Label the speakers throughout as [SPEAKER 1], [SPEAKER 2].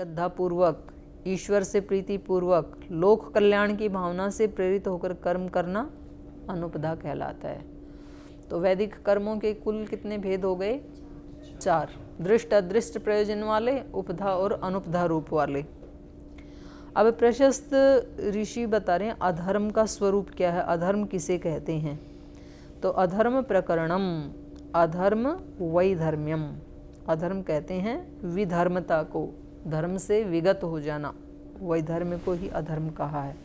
[SPEAKER 1] श्रद्धा पूर्वक, ईश्वर से प्रीति पूर्वक, लोक कल्याण की भावना से प्रेरित होकर कर्म करना अनुपधा कहलाता है। तो वैदिक कर्मों के कुल कितने भेद हो गए? 4। दृष्ट अदृष्ट प्रयोजन वाले, उपधा और अनुपधा रूप वाले। अब प्रशस्त ऋषि बता रहे हैं अधर्म का स्वरूप क्या है, अधर्म किसे कहते हैं। तो अधर्म प्रकरणम, अधर्म वैधर्म्यम, अधर्म कहते हैं विधर्मता को, धर्म से विगत हो जाना, वैधर्म्य को ही अधर्म कहा है।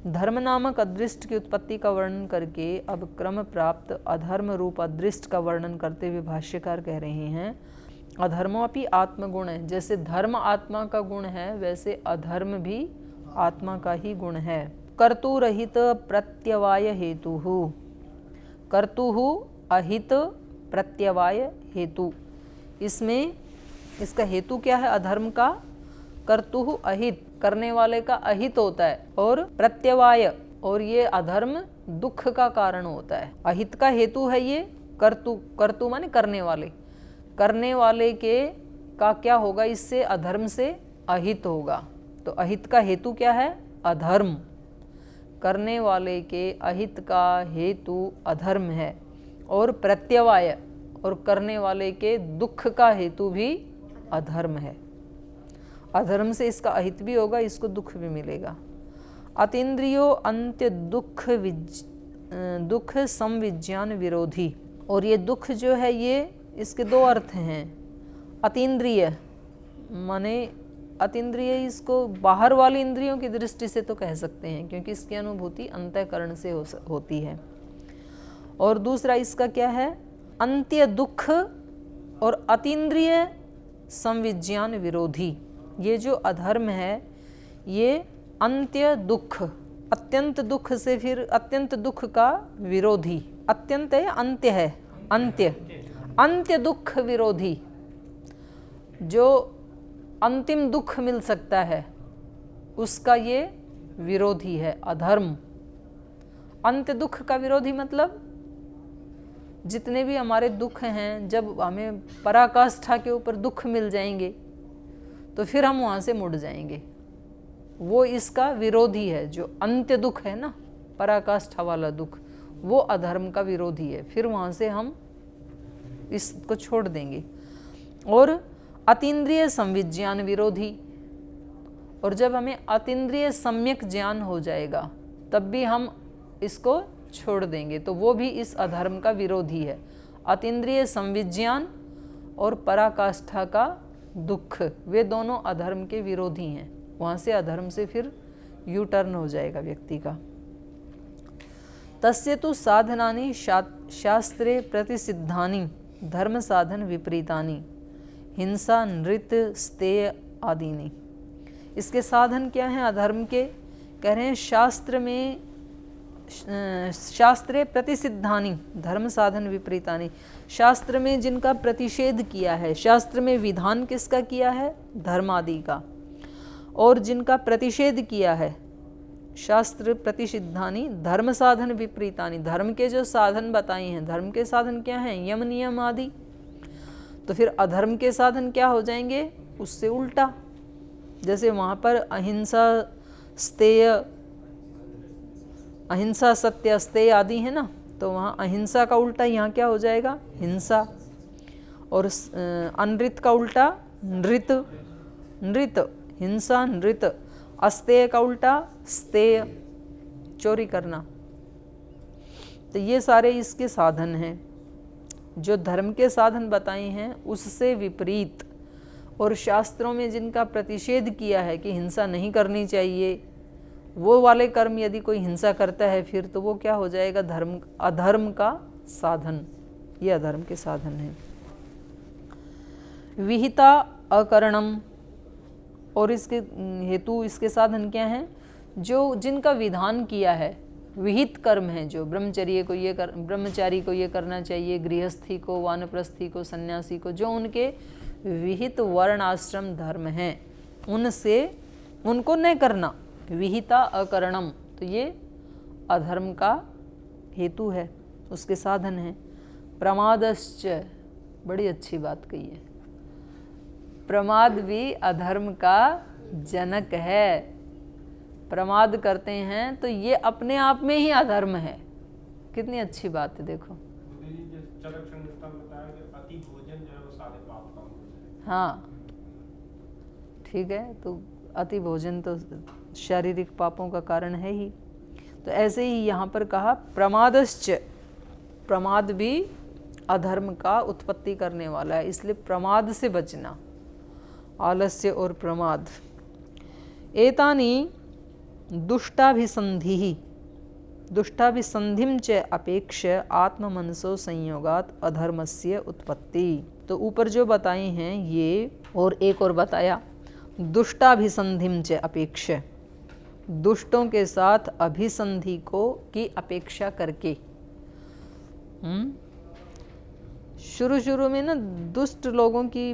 [SPEAKER 1] धर्म नामक अदृष्ट की उत्पत्ति का वर्णन करके अब क्रम प्राप्त अधर्म रूप अदृष्ट का वर्णन करते हुए भाष्यकार कह रहे हैं अधर्मोपि आत्मगुण है। जैसे धर्म आत्मा का गुण है, वैसे अधर्म भी आत्मा का ही गुण है। कर्तुरहित प्रत्यवाय हेतु, कर्तुहु अहित प्रत्यवाय हेतु, इसमें इसका हेतु क्या है अधर्म का? कर्तुहु अहित, करने वाले का अहित होता है, और प्रत्यवाय, और ये अधर्म दुख का कारण होता है। अहित का हेतु है ये कर्तु, कर्तु माने करने वाले, करने वाले के का क्या होगा? इससे अधर्म से अहित होगा। तो अहित का हेतु क्या है? अधर्म। करने वाले के अहित का हेतु अधर्म है, और प्रत्यवाय, और करने वाले के दुख का हेतु भी अधर्म है। अधर्म से इसका अहित भी होगा, इसको दुख भी मिलेगा। अतीन्द्रियो अंत्य दुख संविज्ञान विरोधी, और ये दुख जो है ये इसके दो अर्थ हैं। अतीन्द्रिय माने अतीन्द्रिय, इसको बाहर वाली इंद्रियों की दृष्टि से तो कह सकते हैं, क्योंकि इसकी अनुभूति अंतःकरण से होती है। और दूसरा इसका क्या है? अंत्य दुख और अतीन्द्रिय संविज्ञान विरोधी। ये जो अधर्म है ये अंत्य दुख, अत्यंत दुख से फिर अत्यंत दुख का विरोधी, अत्यंत है अंत्य है, अंत्य, अंत्य दुख विरोधी, जो अंतिम दुख मिल सकता है उसका ये विरोधी है अधर्म। अंत्य दुख का विरोधी मतलब जितने भी हमारे दुख हैं, जब हमें पराकाष्ठा के ऊपर दुख मिल जाएंगे तो फिर हम वहाँ से मुड़ जाएंगे, वो इसका विरोधी है। जो अंत्य दुख है ना, पराकाष्ठा वाला दुख, वो अधर्म का विरोधी है, फिर वहाँ से हम इसको छोड़ देंगे। और अतीन्द्रिय संविज्ञान विरोधी, और जब हमें अतीन्द्रिय सम्यक ज्ञान हो जाएगा तब भी हम इसको छोड़ देंगे, तो वो भी इस अधर्म का विरोधी है। अतीन्द्रिय संविज्ञान और पराकाष्ठा का दुख, वे दोनों अधर्म के विरोधी हैं। वहाँ से अधर्म से फिर यू टर्न हो जाएगा व्यक्ति का। तस्य तु साधनानि शास्त्रे प्रतिसिद्धानि धर्म साधन विपरीतानि हिंसा नृत्य स्तेय आदिनी। इसके साधन क्या हैं अधर्म के? कह रहे हैं शास्त्र में, शास्त्रे प्रतिसिद्धानि धर्म साधन विपरीतानि, शास्त्र में जिनका प्रतिषेध किया है, शास्त्र में विधान किसका किया है? धर्म आदि का, और जिनका प्रतिषेध किया है शास्त्र प्रतिषिद्धानि धर्म साधन विपरीतानि, धर्म के जो साधन बताए हैं, धर्म के साधन क्या हैं? यम नियम आदि। तो फिर अधर्म के साधन क्या हो जाएंगे? उससे उल्टा। जैसे वहाँ पर अहिंसा स्तेय, अहिंसा सत्य अस्तेय आदि है ना, तो वहाँ अहिंसा का उल्टा यहाँ क्या हो जाएगा? हिंसा। और अनृत का उल्टा नृत, नृत हिंसा नृत। अस्तेय का उल्टा स्तेय, चोरी करना। तो ये सारे इसके साधन हैं जो धर्म के साधन बताए हैं उससे विपरीत, और शास्त्रों में जिनका प्रतिषेध किया है कि हिंसा नहीं करनी चाहिए, वो वाले कर्म यदि कोई हिंसा करता है फिर तो वो क्या हो जाएगा? धर्म, अधर्म का साधन। ये अधर्म के साधन हैं। विहिता अकरणम, और इसके हेतु इसके साधन क्या हैं? जो जिनका विधान किया है, विहित कर्म है, जो ब्रह्मचर्य को ये कर, ब्रह्मचारी को ये करना चाहिए, गृहस्थी को, वानप्रस्थी को, सन्यासी को, जो उनके विहित वर्ण आश्रम धर्म हैं उनसे उनको न करना, विहिता अकरणम। तो ये अधर्म का हेतु है, उसके साधन है। प्रमादश्च, बड़ी अच्छी बात कही है, प्रमाद भी अधर्म का जनक है। प्रमाद करते हैं तो ये अपने आप में ही अधर्म है। कितनी अच्छी बात है, देखो। हाँ ठीक है, तो अति भोजन तो शारीरिक पापों का कारण है ही। तो ऐसे ही यहाँ पर कहा प्रमादश्च, प्रमाद भी अधर्म का उत्पत्ति करने वाला है, इसलिए प्रमाद से बचना, आलस्य और प्रमाद। एतानि दुष्टाभिसंधिः दुष्टाभिसंधिं च अपेक्ष आत्ममनसो संयोगात अधर्मस्य उत्पत्ति। तो ऊपर जो बताए हैं ये, और एक और बताया दुष्टाभिसंधिं च अपेक्ष, दुष्टों के साथ अभिसंधि को की अपेक्षा करके। शुरू शुरू में ना दुष्ट लोगों की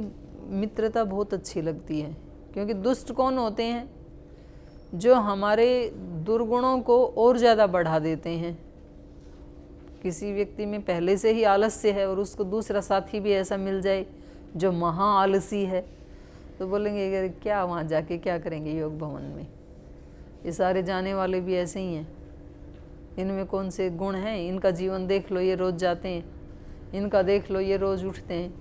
[SPEAKER 1] मित्रता बहुत अच्छी लगती है, क्योंकि दुष्ट कौन होते हैं? जो हमारे दुर्गुणों को और ज़्यादा बढ़ा देते हैं। किसी व्यक्ति में पहले से ही आलस्य है और उसको दूसरा साथी भी ऐसा मिल जाए जो महा आलसी है, तो बोलेंगे अगर क्या वहाँ जाके क्या करेंगे योग भवन में। ये सारे जाने वाले भी ऐसे ही हैं, इनमें कौन से गुण हैं? इनका जीवन देख लो, ये रोज़ जाते हैं, इनका देख लो, ये रोज़ उठते हैं,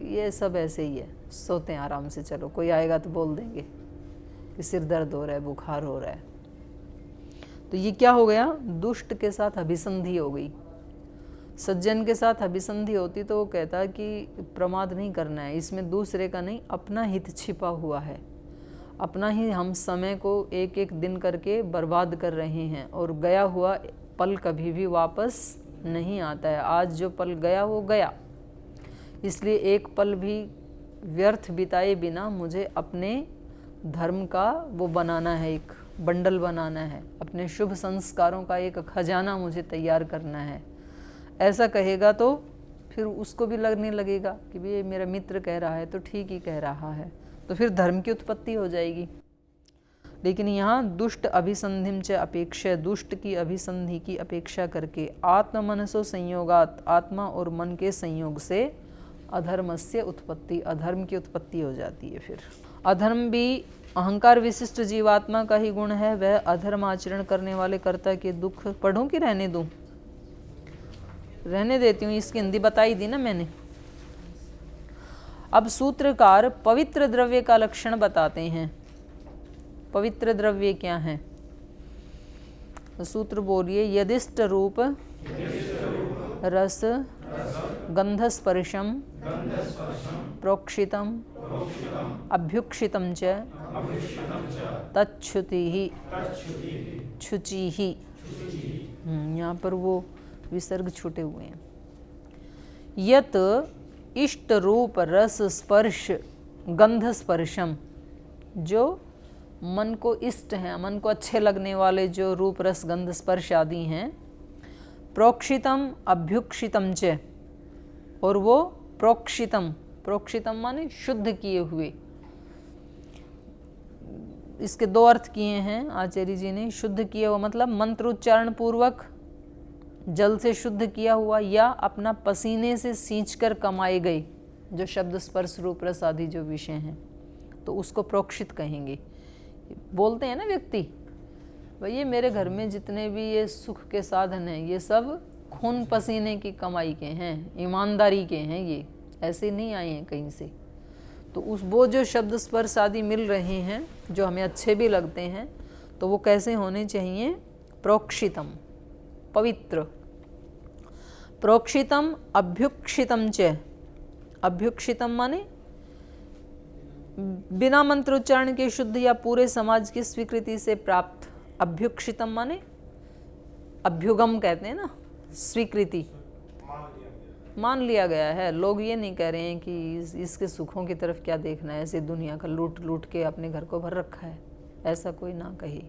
[SPEAKER 1] ये सब ऐसे ही है, सोते हैं आराम से। चलो कोई आएगा तो बोल देंगे कि सिर दर्द हो रहा है, बुखार हो रहा है। तो ये क्या हो गया? दुष्ट के साथ अभिसंधि हो गई। सज्जन के साथ अभिसंधि होती तो वो कहता कि प्रमाद नहीं करना है, इसमें दूसरे का नहीं अपना हित छिपा हुआ है, अपना ही हम समय को एक एक दिन करके बर्बाद कर रहे हैं, और गया हुआ पल कभी भी वापस नहीं आता है। आज जो पल गया वो गया, इसलिए एक पल भी व्यर्थ बिताए बिना मुझे अपने धर्म का वो बनाना है, एक बंडल बनाना है, अपने शुभ संस्कारों का एक खजाना मुझे तैयार करना है। ऐसा कहेगा तो फिर उसको भी लगने लगेगा कि भाई ये मेरा मित्र कह रहा है तो ठीक ही कह रहा है, तो फिर धर्म की उत्पत्ति हो जाएगी। लेकिन यहाँ दुष्ट अभिसंधिं च अपेक्ष, दुष्ट की अभिसंधि की अपेक्षा करके आत्ममनसो संयोगात, आत्मा और मन के संयोग से अधर्मस्य उत्पत्ति, अधर्म की उत्पत्ति हो जाती है। फिर अधर्म भी अहंकार विशिष्ट जीवात्मा का ही गुण है। वह अधर्म आचरण करने वाले कर्ता के दुख, पढ़ूं कि रहने दूं? रहने देती हूँ, इसकी हिंदी बताई दी ना मैंने। अब सूत्रकार पवित्र द्रव्य का लक्षण बताते हैं। पवित्र द्रव्य क्या है? तो सूत्र बोलिए, यदिष्ट रूप रस गंधस्पर्शम प्रोक्षितम अभ्युक्षितम च तच्छुति छुचि। यहाँ पर वो विसर्ग छूटे हुए हैं। यत इष्ट रूप रस स्पर्श गंध स्पर्शम, जो मन को इष्ट हैं, मन को अच्छे लगने वाले जो रूप रस गंध स्पर्श आदि हैं, प्रोक्षितम अभ्युक्षितम च, और वो प्रोक्षितम, प्रोक्षितम माने शुद्ध किए हुए। इसके दो अर्थ किए हैं आचार्य जी ने। शुद्ध किया हुआ मतलब मंत्रोच्चारण पूर्वक जल से शुद्ध किया हुआ, या अपना पसीने से सींचकर कमाए गए जो शब्द स्पर्श रूप रस आदि जो विषय हैं, तो उसको प्रोक्षित कहेंगे। बोलते हैं ना व्यक्ति, भाई ये मेरे घर में जितने भी ये सुख के साधन हैं ये सब खून पसीने की कमाई के हैं, ईमानदारी के हैं, ये ऐसे नहीं आए हैं कहीं से। तो उस वो जो शब्द स्पर्श आदि मिल रहे हैं जो हमें अच्छे भी लगते हैं, तो वो कैसे होने चाहिए? प्रोक्षितम, पवित्र। प्रोक्षितम अभ्युक्षितम च, अभ्युक्षितम माने बिना मंत्रोच्चारण के शुद्ध या पूरे समाज की स्वीकृति से प्राप्त। अभ्युक्षितम माने अभ्युगम कहते हैं ना, स्वीकृति, मान लिया गया है। लोग ये नहीं कह रहे हैं कि इसके सुखों की तरफ क्या देखना है, ऐसे दुनिया का लूट लूट के अपने घर को भर रखा है, ऐसा कोई ना कहे।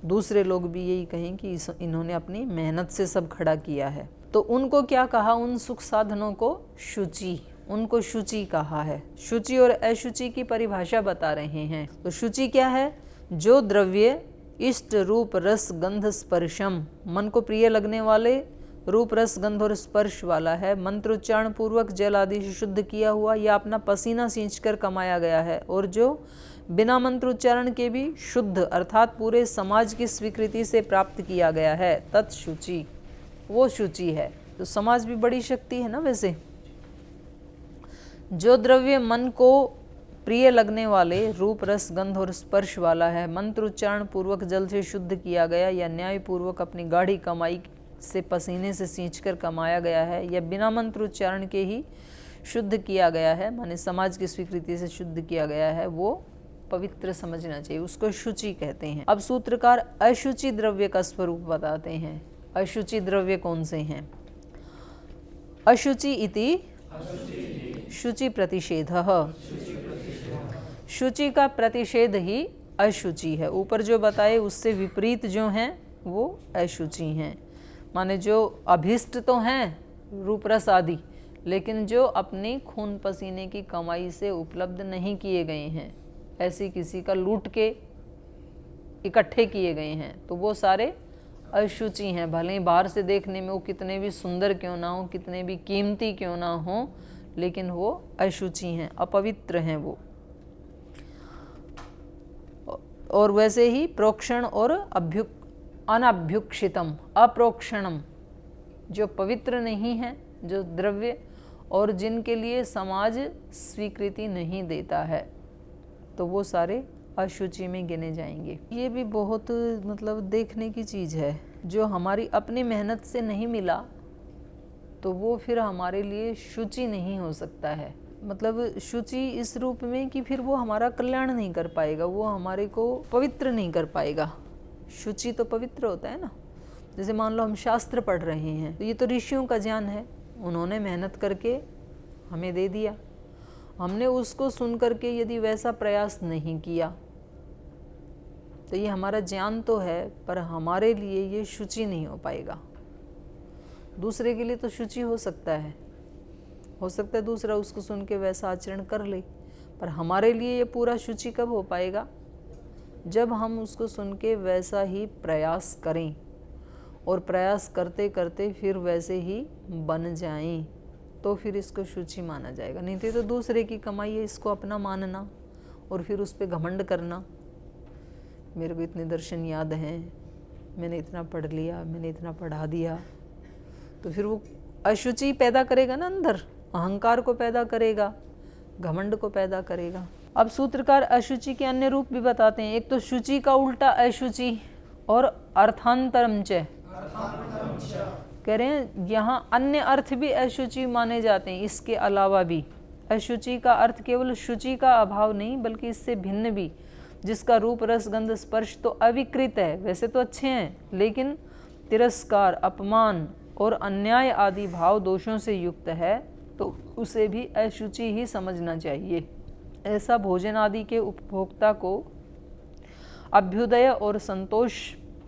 [SPEAKER 1] दूसरे लोग भी यही कहें कि इन्होंने अपनी मेहनत से सब खड़ा किया है। तो उनको क्या कहा? उन सुख साधनों को शुचि, उनको शुचि कहा है। शुचि और अशुचि की परिभाषा बता रहे हैं। तो शुचि क्या है? जो द्रव्य इष्ट रूप रस गंध स्पर्शम, मन को प्रिय लगने वाले रूप रस गंध और स्पर्श वाला है, मंत्रोच्चारण पूर्वक जल आदि से शुद्ध किया हुआ या अपना पसीना सींचकर कमाया गया है, और जो बिना मंत्रोच्चारण के भी शुद्ध अर्थात पूरे समाज की स्वीकृति से प्राप्त किया गया है, तत्शुचि, वो शुचि है। तो समाज भी बड़ी शक्ति है ना। वैसे जो द्रव्य मन को प्रिय लगने वाले रूप रस गंध और स्पर्श वाला है, मंत्रोच्चारण पूर्वक जल से शुद्ध किया गया या न्याय पूर्वक अपनी गाढ़ी कमाई से पसीने से सींचकर कमाया गया है, या बिना मंत्रोच्चारण के ही शुद्ध किया गया है, माने समाज की स्वीकृति से शुद्ध किया गया है, वो पवित्र समझना चाहिए, उसको शुचि कहते हैं। अब सूत्रकार अशुचि द्रव्य का स्वरूप बताते हैं। अशुचि द्रव्य कौन से हैं? अशुचि इति शुचि प्रतिषेधः, शुचि का प्रतिषेध ही अशुचि है। ऊपर जो बताए उससे विपरीत जो हैं वो अशुचि हैं, माने जो अभिष्ट तो हैं रूप रस आदि, लेकिन जो अपनी खून पसीने की कमाई से उपलब्ध नहीं किए गए हैं, ऐसी किसी का लूट के इकट्ठे किए गए हैं, तो वो सारे अशुचि हैं। भले ही बाहर से देखने में वो कितने भी सुंदर क्यों ना हो, कितने भी कीमती क्यों ना हो, लेकिन वो अशुचि हैं, अपवित्र हैं वो। और वैसे ही प्रोक्षण और अनभ्युक्षितम, अप्रोक्षणम, जो पवित्र नहीं है, जो द्रव्य और जिनके लिए समाज स्वीकृति नहीं देता है, तो वो सारे अशुचि में गिने जाएंगे। ये भी बहुत मतलब देखने की चीज़ है। जो हमारी अपनी मेहनत से नहीं मिला तो वो फिर हमारे लिए शुचि नहीं हो सकता है। मतलब शुचि इस रूप में कि फिर वो हमारा कल्याण नहीं कर पाएगा, वो हमारे को पवित्र नहीं कर पाएगा। शुचि तो पवित्र होता है ना। जैसे मान लो हम शास्त्र पढ़ रहे हैं, तो ये तो ऋषियों का ज्ञान है, उन्होंने मेहनत करके हमें दे दिया, हमने उसको सुन करके यदि वैसा प्रयास नहीं किया तो ये हमारा ज्ञान तो है, पर हमारे लिए ये शुचि नहीं हो पाएगा। दूसरे के लिए तो शुचि हो सकता है दूसरा उसको सुन के वैसा आचरण कर ले, पर हमारे लिए ये पूरा शुचि कब हो पाएगा? जब हम उसको सुन के वैसा ही प्रयास करें, और प्रयास करते करते फिर वैसे ही बन जाएं, तो फिर इसको शुचि माना जाएगा। नहीं तो दूसरे की कमाई है, इसको अपना मानना और फिर उस पर घमंड करना, मेरे को इतने दर्शन याद हैं, मैंने इतना पढ़ लिया, मैंने इतना पढ़ा दिया, तो फिर वो अशुचि पैदा करेगा ना, अंदर अहंकार को पैदा करेगा, घमंड को पैदा करेगा। अब सूत्रकार अशुचि के अन्य रूप भी बताते हैं। एक तो शुचि का उल्टा अशुचि, और अर्थांतरम च, कह रहे हैं यहाँ अन्य अर्थ भी अशुचि माने जाते हैं। इसके अलावा भी अशुचि का अर्थ केवल शुचि का अभाव नहीं, बल्कि इससे भिन्न भी, जिसका रूप रस गंध स्पर्श तो अविकृत है, वैसे तो अच्छे हैं, लेकिन तिरस्कार, अपमान और अन्याय आदि भाव दोषों से युक्त है, तो उसे भी अशुचि ही समझना चाहिए। ऐसा भोजन आदि के उपभोक्ता को अभ्युदय और संतोष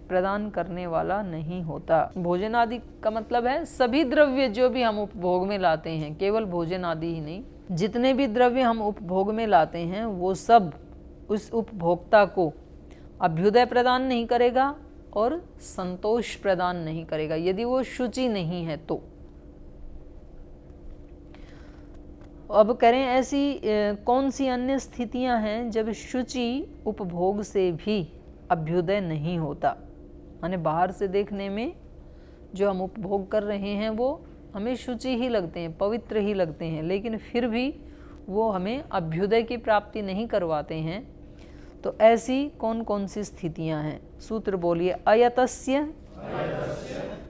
[SPEAKER 1] प्रदान करने वाला नहीं होता। भोजन आदि का मतलब है सभी द्रव्य जो भी हम उपभोग में लाते हैं, केवल भोजन आदि ही नहीं, जितने भी द्रव्य हम उपभोग में लाते हैं वो सब उस उपभोक्ता को अभ्युदय प्रदान नहीं करेगा और संतोष प्रदान नहीं करेगा, यदि वो शुचि नहीं है तो। अब करें ऐसी कौन सी अन्य स्थितियां हैं जब शुचि उपभोग से भी अभ्युदय नहीं होता? माने बाहर से देखने में जो हम उपभोग कर रहे हैं वो हमें शुचि ही लगते हैं, पवित्र ही लगते हैं, लेकिन फिर भी वो हमें अभ्युदय की प्राप्ति नहीं करवाते हैं। तो ऐसी कौन कौन सी स्थितियां हैं? सूत्र बोलिए। अयतस्य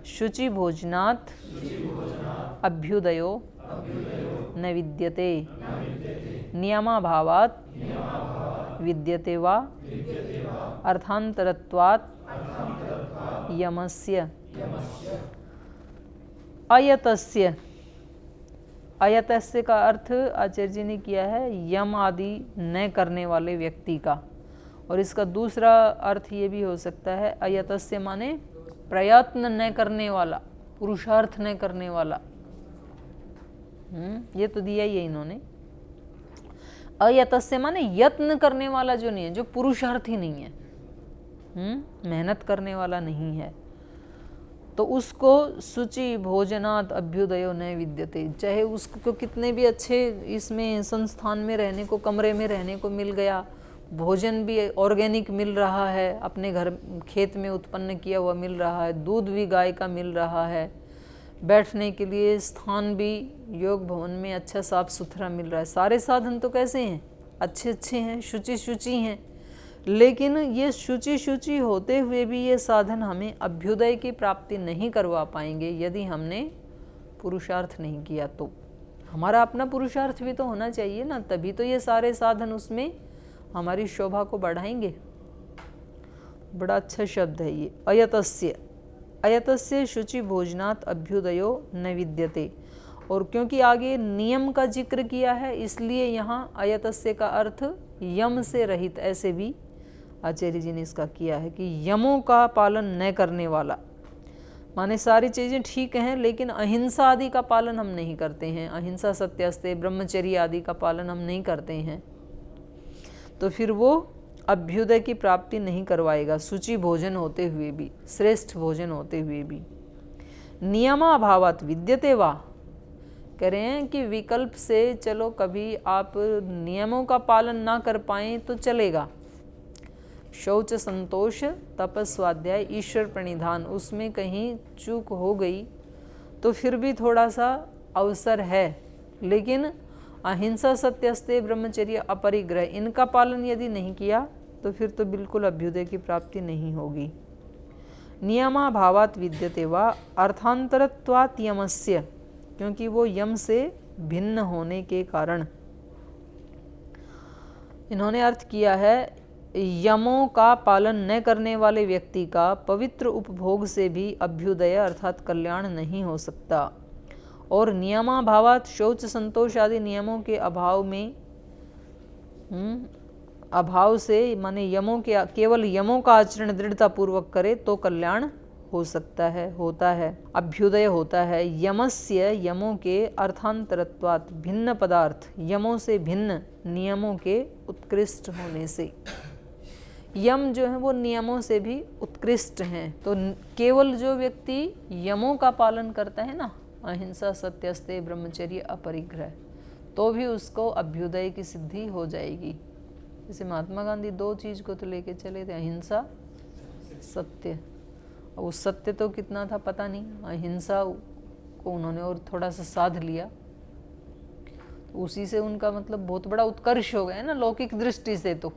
[SPEAKER 1] शुचि भोजनात् अभ्युदयो न विद्यते, नियमाभावात् विद्यते वा अर्थांतरत्वात् यमस्य। अयतस्य, अयतस्य का अर्थ आचार्य जी ने किया है यम आदि न करने वाले व्यक्ति का, और इसका दूसरा अर्थ ये भी हो सकता है अयतस्य माने प्रयत्न न करने वाला, पुरुषार्थ न करने वाला। ये तो दिया ही है इन्होंने। अयतस्य माने यत्न करने वाला जो नहीं है, जो पुरुषार्थी नहीं है, मेहनत करने वाला नहीं है। तो उसको शुचि भोजनात् अभ्युदयो न विद्यते, चाहे उसको कितने भी अच्छे इसमें संस्थान में रहने को, कमरे में रहने को मिल गया, भोजन भी ऑर्गेनिक मिल रहा है, अपने घर खेत में उत्पन्न किया हुआ मिल रहा है, दूध भी गाय का मिल रहा है, बैठने के लिए स्थान भी योग भवन में अच्छा साफ सुथरा मिल रहा है, सारे साधन तो कैसे हैं, अच्छे अच्छे हैं, शुचि शुचि हैं। लेकिन ये शुचि शुचि होते हुए भी ये साधन हमें अभ्युदय की प्राप्ति नहीं करवा पाएंगे यदि हमने पुरुषार्थ नहीं किया। तो हमारा अपना पुरुषार्थ भी तो होना चाहिए ना, तभी तो ये सारे साधन उसमें हमारी शोभा को बढ़ाएंगे। बड़ा अच्छा शब्द है ये, अयतस्य, अयतस्य शुचि भोजनात् अभ्युदयो न विद्यते। और क्योंकि आगे नियम का जिक्र किया है इसलिए यहाँ अयतस्य का अर्थ यम से रहित, ऐसे भी आचार्य जी ने इसका किया है कि यमों का पालन न करने वाला, माने सारी चीज़ें ठीक हैं लेकिन अहिंसा आदि का पालन हम नहीं करते हैं, अहिंसा सत्यास्ते ब्रह्मचर्य आदि का पालन हम नहीं करते हैं, तो फिर वो अभ्युदय की प्राप्ति नहीं करवाएगा, शुचि भोजन होते हुए भी, श्रेष्ठ भोजन होते हुए भी। नियमाभावात् विद्यते वा, कह रहे हैं कि विकल्प से चलो कभी आप नियमों का पालन ना कर पाएँ तो चलेगा, शौच संतोष तपस स्वाध्याय ईश्वर प्रणिधान, उसमें कहीं चूक हो गई तो फिर भी थोड़ा सा अवसर है, लेकिन अहिंसा सत्यस्ते ब्रह्मचर्य अपरिग्रह, इनका पालन यदि नहीं किया तो फिर तो बिल्कुल अभ्युदय की प्राप्ति नहीं होगी। नियमाभावात् विद्यते वा अर्थांतरत्वात् यमस्य, क्योंकि वो यम से भिन्न होने के कारण इन्होंने अर्थ किया है यमों का पालन न करने वाले व्यक्ति का पवित्र उपभोग से भी अभ्युदय अर्थात कल्याण नहीं हो सकता। और नियमाभावात् शौच संतोष आदि नियमों के अभाव में अभाव से माने यमों के केवल यमों का आचरण दृढ़ता पूर्वक करे तो कल्याण हो सकता है, होता है, अभ्युदय होता है। यमस्य, यमों के अर्थांतरत्वात् भिन्न पदार्थ, यमों से भिन्न नियमों के उत्कृष्ट होने से, यम जो है वो नियमों से भी उत्कृष्ट हैं। तो केवल जो व्यक्ति यमों का पालन करता है ना, अहिंसा सत्यस्ते ब्रह्मचर्य अपरिग्रह, तो भी उसको अभ्युदय की सिद्धि हो जाएगी। जैसे महात्मा गांधी दो चीज़ को तो लेके चले थे, अहिंसा सत्य, वो सत्य तो कितना था पता नहीं, अहिंसा को उन्होंने और थोड़ा सा साध लिया, तो उसी से उनका मतलब बहुत बड़ा उत्कर्ष हो गया ना लौकिक दृष्टि से। तो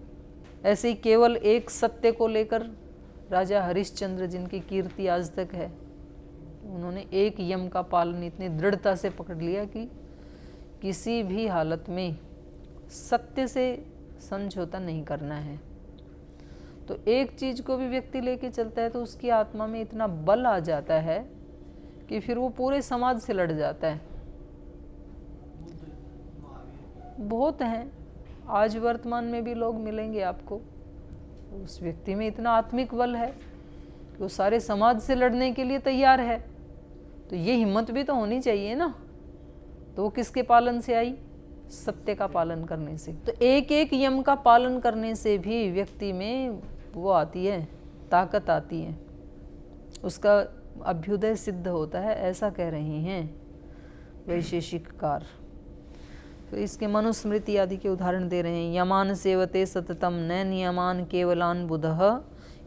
[SPEAKER 1] ऐसे ही केवल एक सत्य को लेकर राजा हरिश्चंद्र, जिनकी कीर्ति आज तक है, उन्होंने एक यम का पालन इतनी दृढ़ता से पकड़ लिया कि किसी भी हालत में सत्य से समझौता नहीं करना है। तो एक चीज़ को भी व्यक्ति लेके चलता है तो उसकी आत्मा में इतना बल आ जाता है कि फिर वो पूरे समाज से लड़ जाता है। बहुत हैं, आज वर्तमान में भी लोग मिलेंगे आपको, उस व्यक्ति में इतना आत्मिक बल है कि वो सारे समाज से लड़ने के लिए तैयार है। तो ये हिम्मत भी तो होनी चाहिए ना। तो वो किसके पालन से आई? सत्य का पालन करने से। तो एक एक यम का पालन करने से भी व्यक्ति में वो आती है, ताकत आती है, उसका अभ्युदय सिद्ध होता है, ऐसा कह रहे हैं वैशेषिककार। तो इसके मनुस्मृति आदि के उदाहरण दे रहे हैं। यमान सेवते सततम न नियमान केवलान बुधः,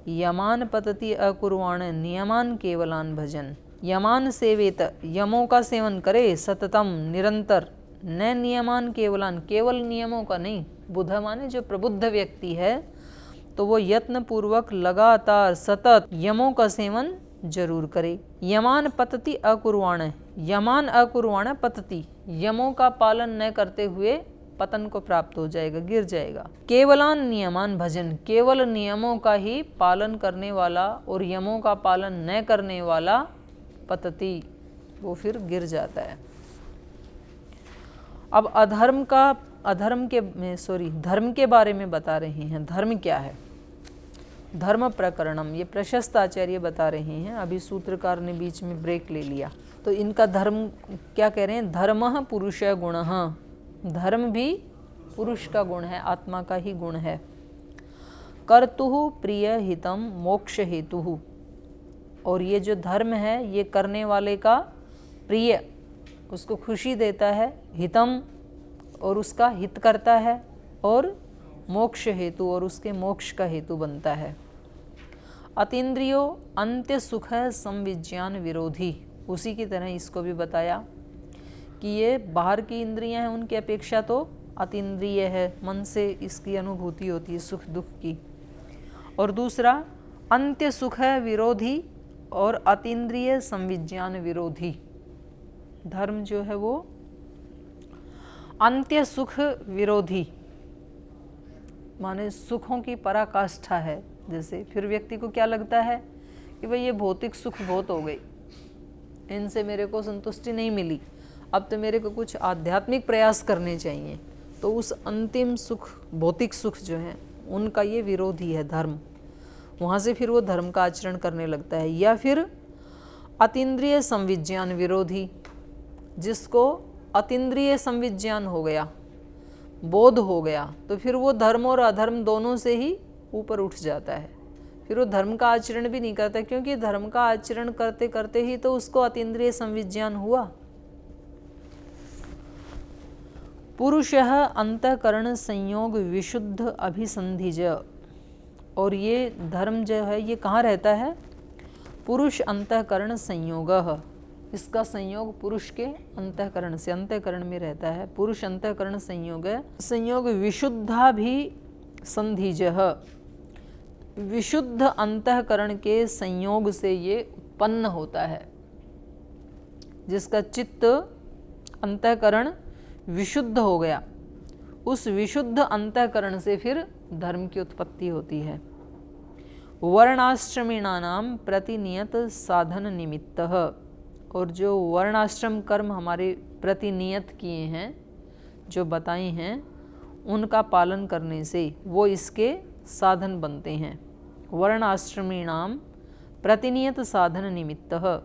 [SPEAKER 1] यमान पतति अकुर्वाण नियमान केवलान भजन। यमान सेवेत, यमों का सेवन करे, सततम निरंतर, न नियमान केवलान, केवल नियमों का नहीं, बुध माने जो प्रबुद्ध व्यक्ति है, तो वो यत्न पूर्वक लगातार सतत यमों का सेवन जरूर करे। यमान पतति अकुर्वाण, यमान अकुर्वाण पतति, यमों का पालन न करते हुए पतन को प्राप्त हो जाएगा, गिर जाएगा। केवलान नियमान भजन, केवल नियमों का ही पालन करने वाला और यमों का पालन न करने वाला पतति, वो फिर गिर जाता है। अब धर्म के बारे में बता रहे हैं। धर्म क्या है? धर्म प्रकरणम, ये प्रशस्त आचार्य बता रहे हैं। अभी सूत्रकार ने बीच में ब्रेक ले लिया। तो इनका धर्म क्या कह रहे हैं? धर्मः पुरुष गुणः, धर्म भी पुरुष का गुण है, आत्मा का ही गुण है। कर्तुः प्रिय हितम मोक्ष हेतुः, और ये जो धर्म है ये करने वाले का प्रिय, उसको खुशी देता है, हितम और उसका हित करता है, और मोक्ष हेतु और उसके मोक्ष का हेतु बनता है। अतीन्द्रियो अंत्य सुख है संविज्ञान विरोधी, उसी की तरह इसको भी बताया कि ये बाहर की इंद्रियां हैं उनकी अपेक्षा तो अतीन्द्रिय है, मन से इसकी अनुभूति होती है सुख दुख की। और दूसरा अंत्य सुख है विरोधी और अतीन्द्रिय संविज्ञान विरोधी। धर्म जो है वो अंत्य सुख विरोधी, माने सुखों की पराकाष्ठा है। जैसे फिर व्यक्ति को क्या लगता है कि भाई ये भौतिक सुख बहुत हो गई, इनसे मेरे को संतुष्टि नहीं मिली, अब तो मेरे को कुछ आध्यात्मिक प्रयास करने चाहिए। तो उस अंतिम सुख, भौतिक सुख जो है उनका ये विरोधी है धर्म। वहाँ से फिर वो धर्म का आचरण करने लगता है। या फिर अतीन्द्रिय संविज्ञान विरोधी, जिसको अतीन्द्रिय संविज्ञान हो गया, बोध हो गया, तो फिर वो धर्म और अधर्म दोनों से ही ऊपर उठ जाता है। फिर वो धर्म का आचरण भी नहीं करता, क्योंकि धर्म का आचरण करते करते ही तो उसको अतीन्द्रिय संविज्ञान हुआ। पुरुषः अंतःकरण संयोग विशुद्ध अभिसंधिज, और ये धर्म जो है ये कहाँ रहता है? पुरुष अंतःकरण संयोगः, इसका संयोग पुरुष के अंतःकरण से, अंतःकरण में रहता है। पुरुष अंतःकरण संयोग है, संयोग विशुद्धा भी संधिजः, विशुद्ध अंतःकरण के संयोग से ये उत्पन्न होता है। जिसका चित्त अंतःकरण विशुद्ध हो गया, उस विशुद्ध अंतःकरण से फिर धर्म की उत्पत्ति होती है। वर्णाश्रमीणानाम प्रतिनियत साधन निमित्तः, और जो वर्णाश्रम कर्म हमारे प्रतिनियत किए हैं, जो बताए हैं, उनका पालन करने से वो इसके साधन बनते हैं। वर्ण आश्रमीणाम प्रतिनियत साधन निमित्तः,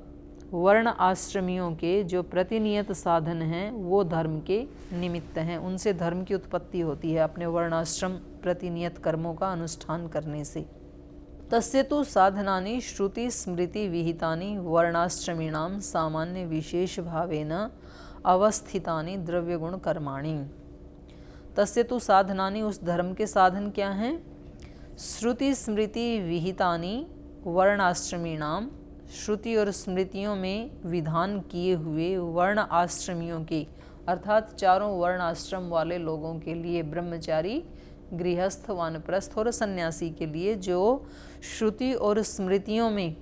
[SPEAKER 1] वर्ण आश्रमियों के जो प्रतिनियत साधन हैं वो धर्म के निमित्त हैं, उनसे धर्म की उत्पत्ति होती है अपने वर्णाश्रम प्रतिनियत कर्मों का अनुष्ठान करने से। तस्य तु साधनानि श्रुति स्मृति विहितानि वर्णाश्रमीणाम सामान्य विशेष भावेन अवस्थितानि द्रव्य गुण कर्माणि। तस्य तु साधनानि, उस धर्म के साधन क्या हैं? श्रुति स्मृति विहितानि वर्णाश्रमीणाम, श्रुति और स्मृतियों में विधान किए हुए वर्ण आश्रमियों के, अर्थात चारों वर्ण आश्रम वाले लोगों के लिए, ब्रह्मचारी, गृहस्थ, वानप्रस्थ और सन्यासी के लिए जो श्रुति और स्मृतियों में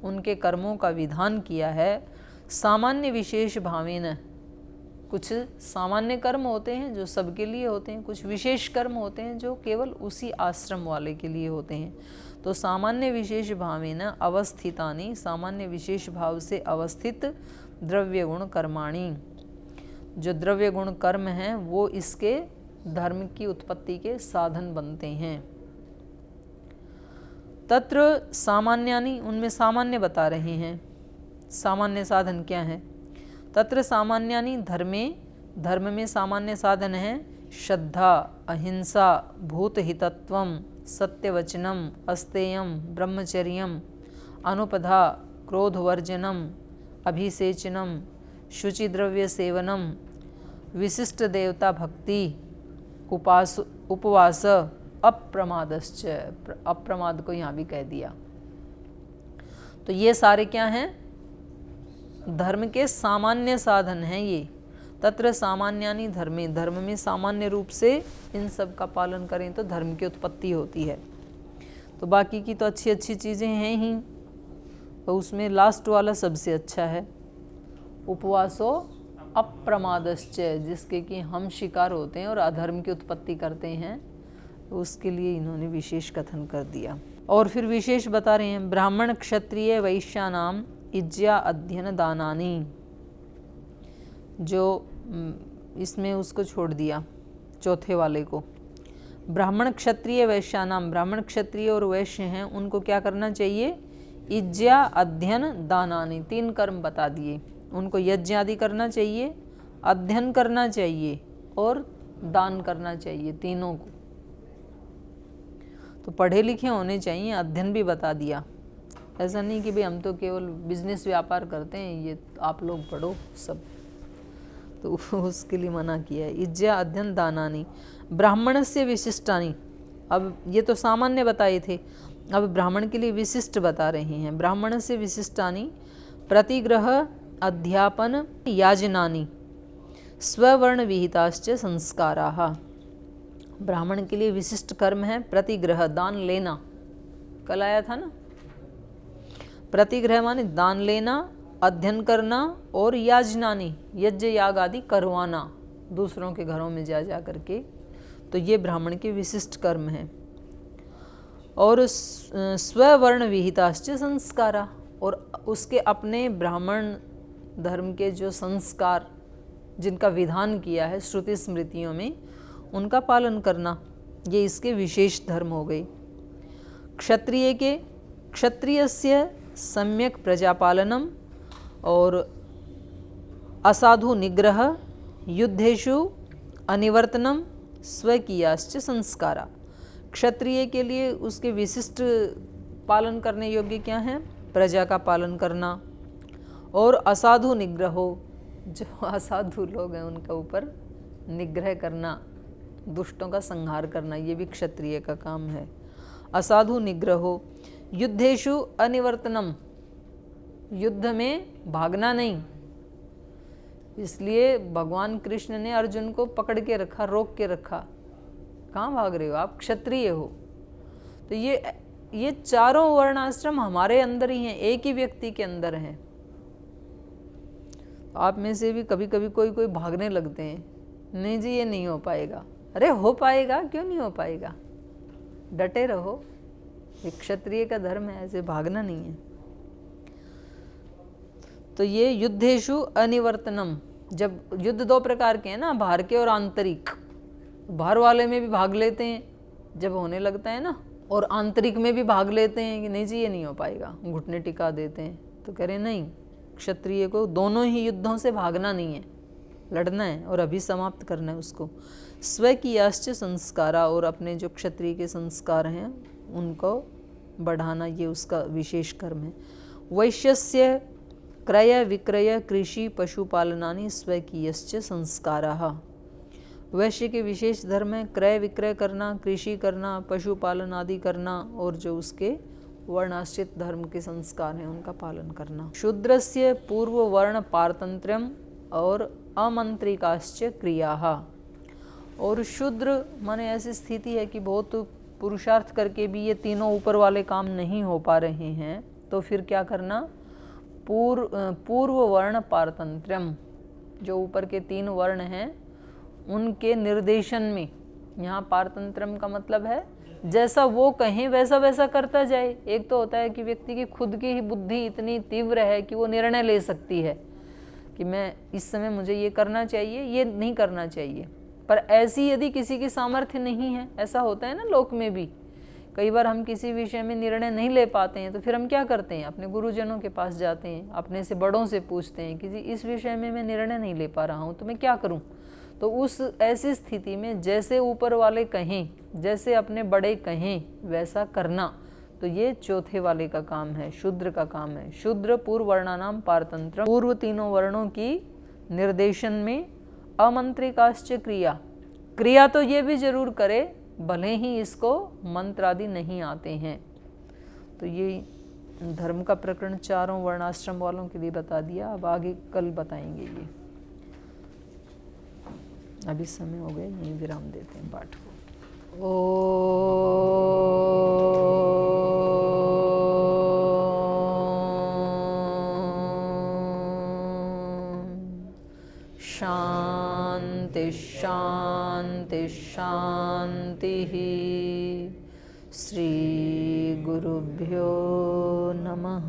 [SPEAKER 1] उनके कर्मों का विधान किया है, सामान्य विशेष भावेन, कुछ सामान्य कर्म होते हैं जो सबके लिए होते हैं, कुछ विशेष कर्म होते हैं जो केवल उसी आश्रम वाले के लिए होते हैं। तो सामान्य विशेष भावेन अवस्थितानि, सामान्य विशेष भाव से अवस्थित द्रव्य गुण कर्माणि, जो द्रव्य गुण कर्म हैं वो इसके धर्म की उत्पत्ति के साधन बनते हैं। तत्र सामान्यानि, उनमें सामान्य बता रहे हैं। सामान्य साधन क्या है? तत्र सामान्यानि धर्मे, धर्म में सामान्य साधन हैं श्रद्धा, अहिंसा, भूतहितत्वम, सत्यवचनम, अस्तेयम, ब्रह्मचर्यम, अनुपधा, क्रोधवर्जनम, अभिसेचनम, शुचिद्रव्य सेवनम, विशिष्ट देवता भक्ति, उपवास, अप्रमादश्च, अप्रमाद को यहाँ भी कह दिया। तो ये सारे क्या हैं? धर्म के सामान्य साधन हैं ये। तत्र सामान्यानि धर्मे, धर्म में सामान्य रूप से इन सब का पालन करें तो धर्म की उत्पत्ति होती है। तो बाकी की तो अच्छी अच्छी चीज़ें हैं ही, तो उसमें लास्ट वाला सबसे अच्छा है, उपवासो अप्रमादश्च, जिसके कि हम शिकार होते हैं और अधर्म की उत्पत्ति करते हैं, तो उसके लिए इन्होंने विशेष कथन कर दिया। और फिर विशेष बता रहे हैं, ब्राह्मण क्षत्रिय वैश्यानाम इज्या अध्ययन दानानि, जो इसमें उसको छोड़ दिया चौथे वाले को। ब्राह्मण क्षत्रिय वैश्यानाम, ब्राह्मण क्षत्रिय और वैश्य हैं उनको क्या करना चाहिए? इज्या अध्ययन दानानि, 3 कर्म बता दिए। उनको यज्ञ आदि करना चाहिए, अध्ययन करना चाहिए और दान करना चाहिए, तीनों को। तो पढ़े लिखे होने चाहिए, अध्ययन भी बता दिया, ऐसा नहीं कि भाई हम तो केवल बिजनेस व्यापार करते हैं, ये आप लोग पढ़ो सब, तो उसके लिए मना किया है। इज्जा अध्ययन दानानी ब्राह्मणस्य विशिष्टानि, अब ये तो सामान्य बताए थे, अब ब्राह्मण के लिए विशिष्ट बता रहे हैं। ब्राह्मणस्य विशिष्टानि प्रतिग्रह अध्यापन याजनानि स्ववर्ण विहिताश्च संस्काराः। ब्राह्मण के लिए विशिष्ट कर्म है प्रतिग्रह, दान लेना, कल आया था ना। प्रतिग्रह माने दान लेना, अध्ययन करना, और याजनानी यज्ञ याग आदि करवाना दूसरों के घरों में जा करके, तो ये ब्राह्मण के विशिष्ट कर्म हैं। और स्ववर्ण विहिताश्च संस्कारा, और उसके अपने ब्राह्मण धर्म के जो संस्कार जिनका विधान किया है श्रुति स्मृतियों में, उनका पालन करना, ये इसके विशेष धर्म हो गए। क्षत्रिय के क्षत्रियस्य सम्यक प्रजापालनम और असाधु निग्रह युद्धेषु अनिवर्तनम स्वकीयाश्च संस्कारा। क्षत्रिय के लिए उसके विशिष्ट पालन करने योग्य क्या हैं? प्रजा का पालन करना, और असाधु निग्रहो, जो असाधु लोग हैं उनका ऊपर निग्रह करना, दुष्टों का संहार करना, ये भी क्षत्रिय का काम है। असाधु निग्रहो युद्धेषु अनिवर्तनम, युद्ध में भागना नहीं। इसलिए भगवान कृष्ण ने अर्जुन को पकड़ के रखा, रोक के रखा, कहाँ भाग रहे हो आप, क्षत्रिय हो। तो ये चारों वर्णाश्रम हमारे अंदर ही हैं, एक ही व्यक्ति के अंदर हैं। आप में से भी कभी कभी कोई भागने लगते हैं, नहीं जी ये नहीं हो पाएगा। अरे हो पाएगा, क्यों नहीं हो पाएगा, डटे रहो, ये क्षत्रिय का धर्म है, ऐसे भागना नहीं है। तो ये युद्धेषु अनिवर्तनम, जब युद्ध दो प्रकार के हैं ना, बाहर के और आंतरिक। बाहर वाले में भी भाग लेते हैं जब होने लगता है ना, और आंतरिक में भी भाग लेते हैं कि नहीं जी ये नहीं हो पाएगा, घुटने टिका देते हैं। तो कह रहे नहीं, क्षत्रिय को दोनों ही युद्धों से भागना नहीं है, लड़ना है और अभी समाप्त करना है उसको। स्व की याश्च संस्कारा, और अपने जो क्षत्रिय के संस्कार हैं उनको बढ़ाना, ये उसका विशेष कर्म है। वैश्यस्य क्रय विक्रय कृषि पशुपालनानि स्वकीयश्च संस्काराः। वैश्य के विशेष धर्म है क्रय विक्रय करना, कृषि करना, पशुपालन आदि करना, और जो उसके वर्णाश्रित धर्म के संस्कार हैं उनका पालन करना। शूद्रस्य पूर्व वर्ण पारतंत्र्यम और अमंत्रिकाश्च क्रियाः। और शूद्र माने ऐसी स्थिति है कि बहुत पुरुषार्थ करके भी ये तीनों ऊपर वाले काम नहीं हो पा रहे हैं, तो फिर क्या करना? पूर्व वर्ण पारतंत्र्यम, जो ऊपर के तीन वर्ण हैं उनके निर्देशन में। यहाँ पारतंत्रम का मतलब है जैसा वो कहें वैसा वैसा करता जाए। एक तो होता है कि व्यक्ति की खुद की ही बुद्धि इतनी तीव्र है कि वो निर्णय ले सकती है कि मैं इस समय मुझे ये करना चाहिए, ये नहीं करना चाहिए। पर ऐसी यदि किसी की सामर्थ्य नहीं है, ऐसा होता है ना लोक में भी, कई बार हम किसी विषय में निर्णय नहीं ले पाते हैं, तो फिर हम क्या करते हैं? अपने गुरुजनों के पास जाते हैं, अपने से बड़ों से पूछते हैं कि जी इस विषय में मैं निर्णय नहीं ले पा रहा हूँ, तो मैं क्या करूँ? तो उस ऐसी स्थिति में जैसे ऊपर वाले कहें, जैसे अपने बड़े कहें वैसा करना, तो ये चौथे वाले का काम है, शूद्र का काम है। शूद्र पूर्व वर्णानाम पारतंत्र, पूर्व तीनों वर्णों की निर्देशन में अमंत्रिकाश्च क्रिया, क्रिया तो ये भी जरूर करे भले ही इसको मंत्र आदि नहीं आते हैं। तो ये धर्म का प्रकरण चारों वर्णाश्रम वालों के लिए बता दिया। अब आगे कल बताएंगे ये। अभी समय हो गया, यहीं विराम देते हैं पाठ को। शांति शांति शांति। श्री गुरुभ्यो नमः।